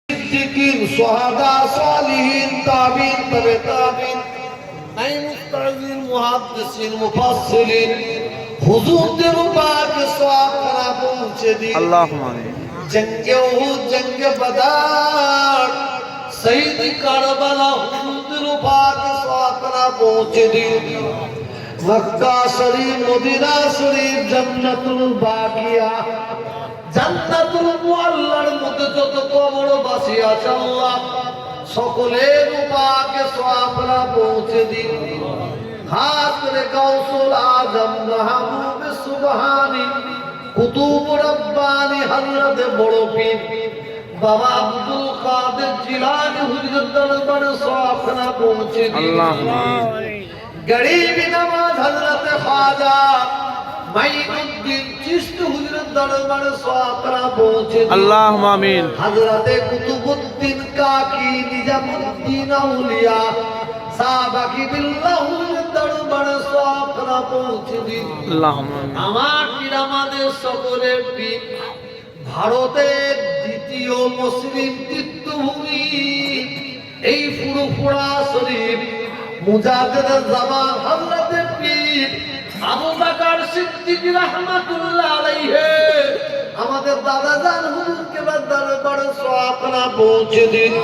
সিদ্দিকিন সুহাদা সালিহিন তাবিন তবে তাবিন নাই মুস্তাজিন মুহাদ্দিসিন মুফাসসিরিন হুজুরদের পাক সওয়াব খানা পৌঁছে দিন আল্লাহুম্মা আমিন। জঙ্গে উহুদ জঙ্গে বদর শহীদ কারবালা হুজুরদের পাক সওয়াব খানা পৌঁছে দিন মক্কা শরীফ মদিনা শরীফ জান্নাতুল বাকিয়া জান্নাতুল মুআল্লার মধ্যে যত কবর বাসী আছে আল্লাহ সকলের পাকে সওয়াবরা পৌঁছে দিন। খাস করে গাউসুল আজম মাহবুব সুবহানী কুতুব রব্বানী হযরত বড় পীর বাবা আব্দুল কাদের জিলানী হুজুরের দরবারে সওয়াবরা পৌঁছে দিন। আল্লাহুম্মা আমিন। गरीब नवाज हजरत ख्वाजा माइनुद्दीन चिश्ती हुजूर दरबार सवाकरा पहुंचे अल्लाहुम्मा आमीन। हजरत कुतुबुद्दीन काकी निजामुद्दीन औलिया साहबाकी बिल्लाह हुजूर दरबार सवाकरा पहुंचे अल्लाहुम्मा आमीन। আমার পীর আমাদের সকলের পীর ভারতের দ্বিতীয় মুসলিম তীর্থভূমি এই ফুরফুরা শরীফ মুজাদ্দিদ জামান হযরত পীর আবু বকর সিদ্দিক রাহমাতুল্লাহ আলাইহি আমাদের দাদা জান হুজুরকে দরবারে সওয়াব পৌঁছে দিন।